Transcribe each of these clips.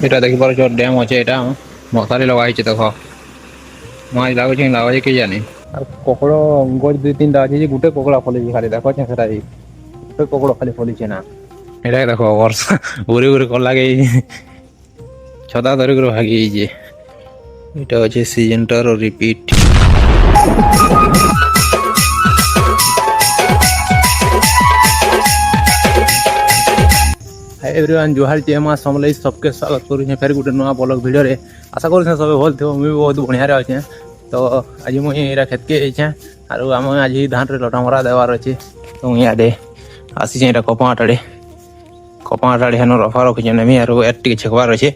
এটা দেখি পারছ ড্যাম আছে এটা মশারি লগা হয়েছে দেখো মাছ লাগুছে কি জানি আর ককড় গছ দুই তিনটা আছে যে গোটে ককড়া ফলিছে খালি দেখো সেটা গোটে ককড় খালি ফলিছে না এটাই দেখো বর্ষা উড়ে উড়ে কল লাগে ছতা ধরে করে ভাগি যে এটা হচ্ছে সিজনটার রিপিট हाय एवरीवन जोहार जय मां समलेई सबके स्वागत करूँ फिर गोटे नुआ ब्लॉग वीडियो रे आशा करूँ सब भल थो मुझे बहुत बढ़िया अच्छे तो आज मुझे खेत के आर आम आज धान रे लटामरा देवार अच्छे तो मुझे आडे आसी कपाट आड़े हेन रफा रखी नेमी आर एड टे छेकबार अच्छे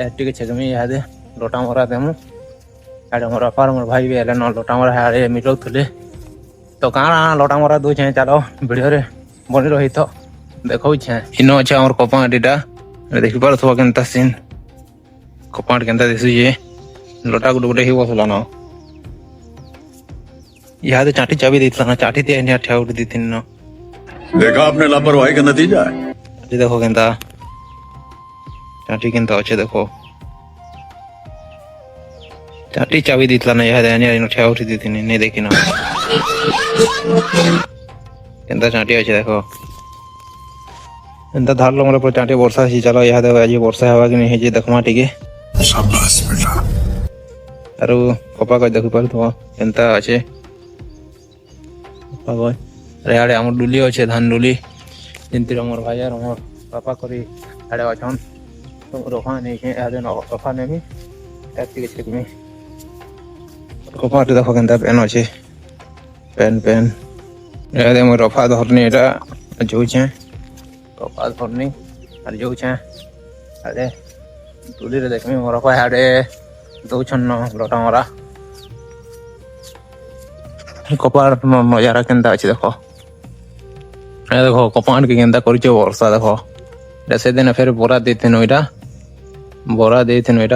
एड टे छेकमी इहादे लटामरा देमु आड़े मोर रफार मोर भाई भी हेले लटामरा आड़े मिलाऊले तो काଣା लटामरा दूचे चलो वीडियो रे बनी रही तो देखो इन अच्छे आम कपाट यहाँ देखी पार के सीन कपाट के दिशुचे लटा गोटे गोटे ही बसला न यहाँ चाटी चाबी देता ना चाटी दिया ठिया गोटे दी तीन देखा आपने लापरवाही का नतीजा है। चाटी देखो केनता चाटी केनता अच्छे देखो चाटी चाबी देता ना यहाँ ठिया गोटे दी तीन नहीं देखी ना केनता चाटी अच्छे देखो एंता धार लंगरा पर चाटे वर्षा सी चलो यहाँ देखो आज वर्षा हवा कि नहीं देखमा टिके शाबाश बेटा आरो कपा को देखि पार तो एंता अच्छे कपा को अरे आड़े हमर डुली अच्छे धान डुली जिनती हमर भाई और हमर पापा करी आड़े अछन तो रफा नहीं के आदे न रफा नेमी एति के छेकमी कपा देखो केनता पेन अच्छे पेन आदे हमर रफा धरनी एटा जोछे कपाल फरनी और जो अरे तुली रे देखमी मोर को हाडे दौछन लटा मरा कपाल नजारा केनता अच्छे देखो देखो कपाट के केनता करछे वर्षा देखो से दिन फिर बोरा देथिन ओइटा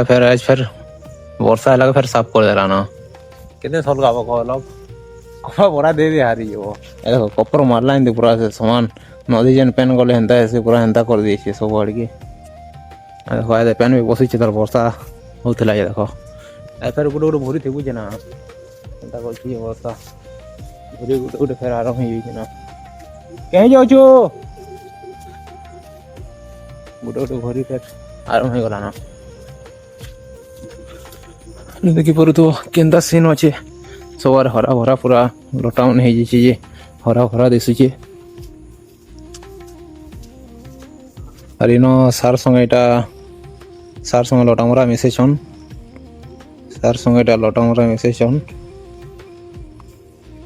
फिर आज फिर वर्षा लगा फिर साफ कर देला ना केते सलगाबो कहलो कपा बोरा दे दे हारी जो देखो कपर मारला इन पूरा से समान नदी जेन पेन गले हेन्ता ऐसे पूरा हेन्ता कर दिए सब आड़ के देखो आए पेन भी बसी तर वर्षा होता है देखो फिर गोटे गोटे भूरी थे बुझे ना एंता कर वर्षा भूरी गोटे गोटे फिर आरम्भ हो कहीं जाऊ गोटे गोटे भूरी फिर आरम्भ हो गला ना देखी पार तो केनता सीन अच्छे सब हरा भरा पूरा लटा मन हो हरा भरा दिशुचे और इन सार संगे लटामरा मिसेछन सार संगे लटामरा मिसेछन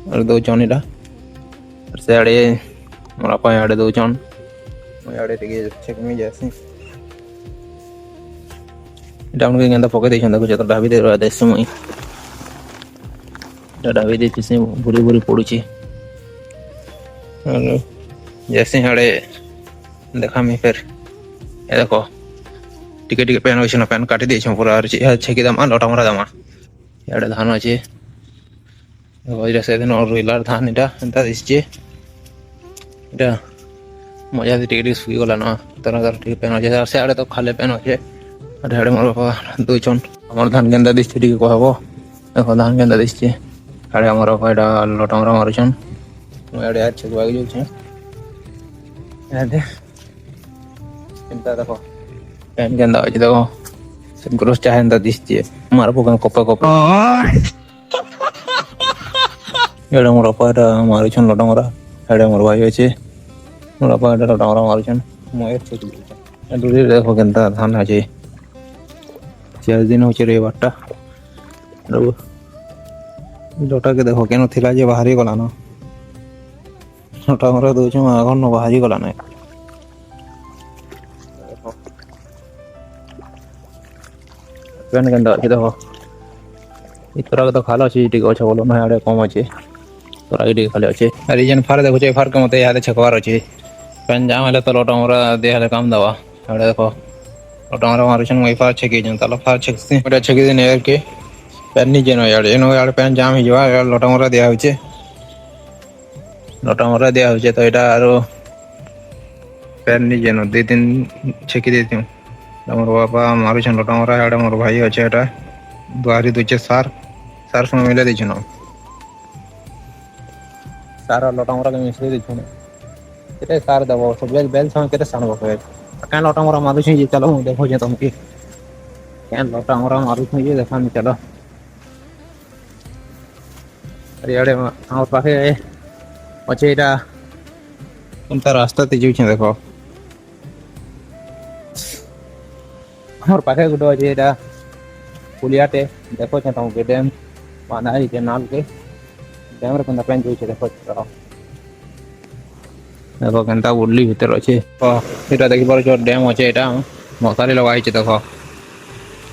और दौचन इटा से आड़े मोर बापा आड़े दौचन आड़े छेकमी जासी इटा उनके गेंदा पके देछन देखो जत ढाबी दे देसी मुई ढाबी देती से बुरी बुरी पड़ुची जैसे आड़े देखा मी फिर देखो टिके टिके पेन अच्छे पेन काटी दिए पूरा छेकी दमा लटामरा दमा इे धान अच्छे से दिन रोइलार धान इटा एंता दिशे इटा मजा से टिके सुई गला ना तरह तरह टिके पेन अच्छे से आड़े तो खाले पेन अच्छे आड़े मोर बापा दुईचन आम धान केनता दिशे टिके कहब देखो धान केनता दिशे आड़े आम बापा इटा लटामरा मारुछन मुझे आड़े छेकवा जाऊे देखो पेन केनता अच्छे देखो ग्रोस चाहे दिशे मार पकान कपा कपा एडे मोर बापा मारुछन लटामरा एडे मोर भाई अच्छे मोर बापा लटामरा मारुछन मुझे डुली देखो केनता धान अच्छे 4 दिन होचे रे बाटा लटा के देखो केन थिला जे बाहरी गला ना लटामरा दौछ आगन बाहरी गला ना पेन केनता अच्छे देखो तोरा के तो खाल अच्छे अच्छे बोलो ना आड़े कम अच्छे तोरा के खाली अच्छे और ये फार देखो फार के मत यहाँ छेकबार अच्छे पेन जाम हेले तो लटामरा दे हेले काम दवा आड़े देखो लटामरा मारुछन वही फार छेकी ताला फार छेकसी छेकी दिन यार के पेन नहीं जेनो यार पेन जाम ही जावा लटामरा दिया होचे लटामरा दिया होचे तो यहाँ आरो पेन नहीं जेनो 2 दिन छेकी देती हूँ मोर बापा मारुछन लोटा मरा आड़े मोर भाई अच्छे एटा दुआरी दुचे सार सार सुन मिले देछन सार लोटा मरा के मिसरे देछन केते सार दबो सब बेल सन केते सान बके का लोटा मरा मारुछन जे चलो देखो जे तुमके क्या लोटा मरा मारुछन जे देखा नि चलो अरे आड़े हमर पाखे अच्छे एटा उनता रास्ता ते जाउछन देखो हमर पाखे गुटो अच्छे एटा पुलियाटे देखो छे तुम के डैम बांधाई के नाल के डैम रे कंदा पेन जोइछे देखो देखो केनता उडली भीतर अच्छे एटा देखि पर जो डैम अच्छे एटा मसारी लगाई छे देखो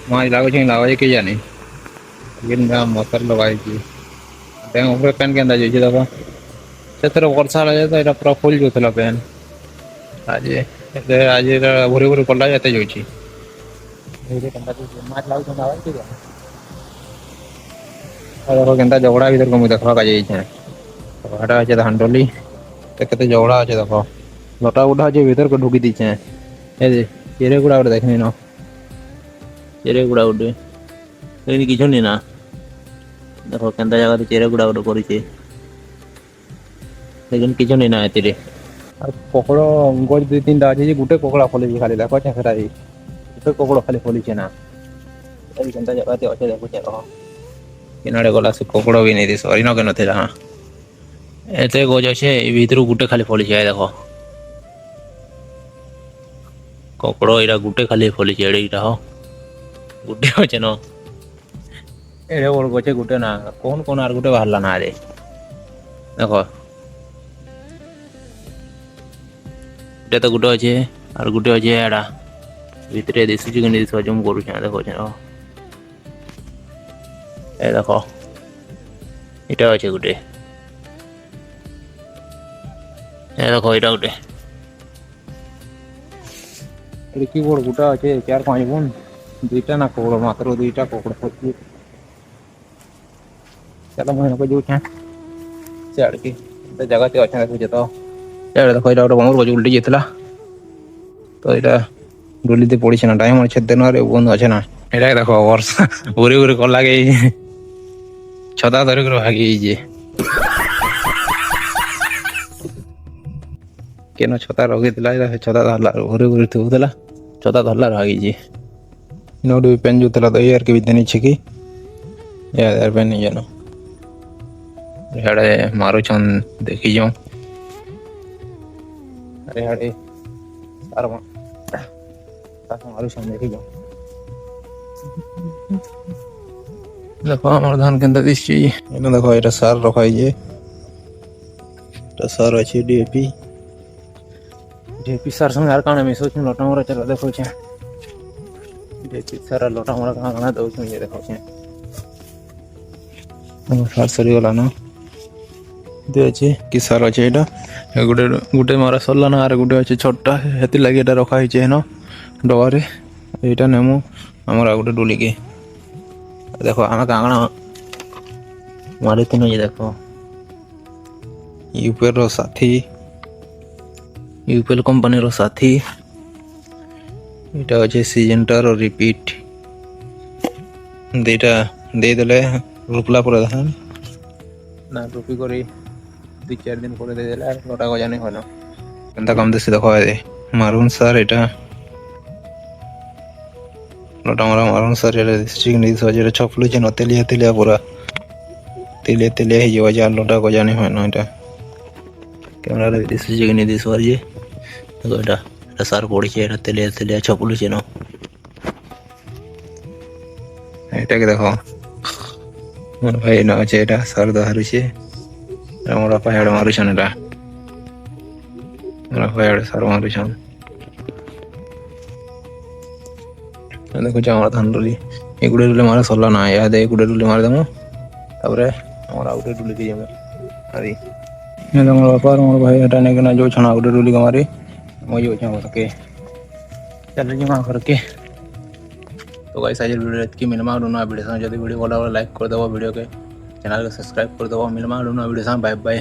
मारी लागो छे लागे के जानी लेकिन मसारी लगाई छे डैम ऊपर पेन केनता जोइछे देखो सेतर वर्षा लगे तो एटा पूरा फुल जोतला पेन आज आज भोरे भोरे पल्ला जाते जोइछे एरे केनता जोइछे माछ लागो छे लागे के जानी देखो केनता झगड़ा भीतर को मु देखवा का जाई छे हटा আছে ধানডলি ते केते झगड़ा আছে देखो लटा उठा আছে भीतर को ढुकी दी छे ए जे चेरे गुड़ा उठे देखनी न चेरे गुड़ा उठे लेकिन किछु नहीं ना देखो केनता जगह ते चेरे गुड़ा उठे करी छे लेकिन किछु नहीं ना एतिरे और कोकड़ो गोज दु तीन दा जे गुटे कोकड़ा फले खाली देखो छे सेटा गुटे कोकड़ो खाली फली छे ना ए केनता जगह ते अच्छे देखो छे रहो किनारे गला से कोकड़ो भी नहीं दिस और इनो के नथिला हां एते गोज अच्छे भीतर गुटे खाली फली छे देखो कोकड़ो एरा गुटे खाली फली छे एडा हो गुटे अच्छे न एडे बोल गोचे गुटे ना कौन कौन आर गुटे बाहरला ना रे देखो एटा तो गुटे अच्छे और गुटे अच्छे एडा भीतर देसी चिकन दिस जम करू छे देखो छे ए देखो एटा अच्छे गुटे ए देखो एटा गुटे की बोर्ड गुटा अच्छे 4-5 गुण दुईटा ना कोकड़ो मात्र दुईटा कोकड़ो फसी चलो मैं को जो छे चढ़ के तो जगह ते अच्छा देखो जतो एटा देखो एटा बहुत बज उल्टी जेतला तो एटा डोली ते पड़ी छे ना टाइम अच्छे दिन रे बंद अच्छे ना एटा देखो वर्षा उरे उरे को लागे छता धरे कर भागी जे केनो छता रगे दिला छता धरला उरे उरे थुला छता धरला भागी जे नोडू पेन जुतला तो यार के बिदनी छिकी यार पेन नहीं जानो हेड़े मारो छन देखी जो अरे हेड़े सार मारो छन देखी जो देखो हमार धान केंदा दिसछि एनो देखो एटा सार रखाई जे एटा सार अछि डीएपी सार संग यार काने मिसो छु लोटा मोरा चला देखो छे डीएपी सार लोटा मोरा काना दउ छु ये देखो छे सार सरी वाला ना दे अछि कि सार अछि एटा गुटे गुटे मारा सरला ना आरे गुटे अछि छोटा हेति लागि एटा रखाई छे न डोरे एटा नेमु हमरा गुटे डोली के देखो आम कांगणा मारे तीन ये देखो यूपीएल रो साथी यूपीएल कंपनी रो साथी एटा अछि सीजनटर और रिपीट देटा दे देले रुपला पर धान ना रुपी करी 2-4 दिन पर दे देला लोटा गजा नहीं होलो कंता कम दे देखो ए मारून सर एटा लोटा मारा मारून सर एटा डिस्ट्रिक्ट नहीं सजे छपलु जे नतेलिया तेलिया पूरा तेलिया तेलिया हे जो जा लोटा गजा नहीं होनो एटा कैमरा रे डिस्ट्रिक्ट नहीं दिस वर जे तो एटा सर पड़ी छे एटा तेलिया तेलिया छपलु जे न एटा के देखो मोर भाई न छे एटा सर दहारु छे हमरा पहाड़ मारू छन एटा हमरा पहाड़ सर मारू छन देखो हमरा धान डोली एक गुडे डोली मारे सरला ना या दे गुडे डोली मार दमु तापरे हमरा आउटे डोली के जेमे अरे मैं तो मोर बापा मोर भाई एटा ने केना जो छना आउटे डोली के मारी मो जो छन के चल जे मा करके तो गाइस आज वीडियो की मिलमा दोना वीडियो जदी वीडियो वाला लाइक कर दबो वीडियो के चैनल को सब्सक्राइब कर दबो मिलमा दोना वीडियो बाय बाय।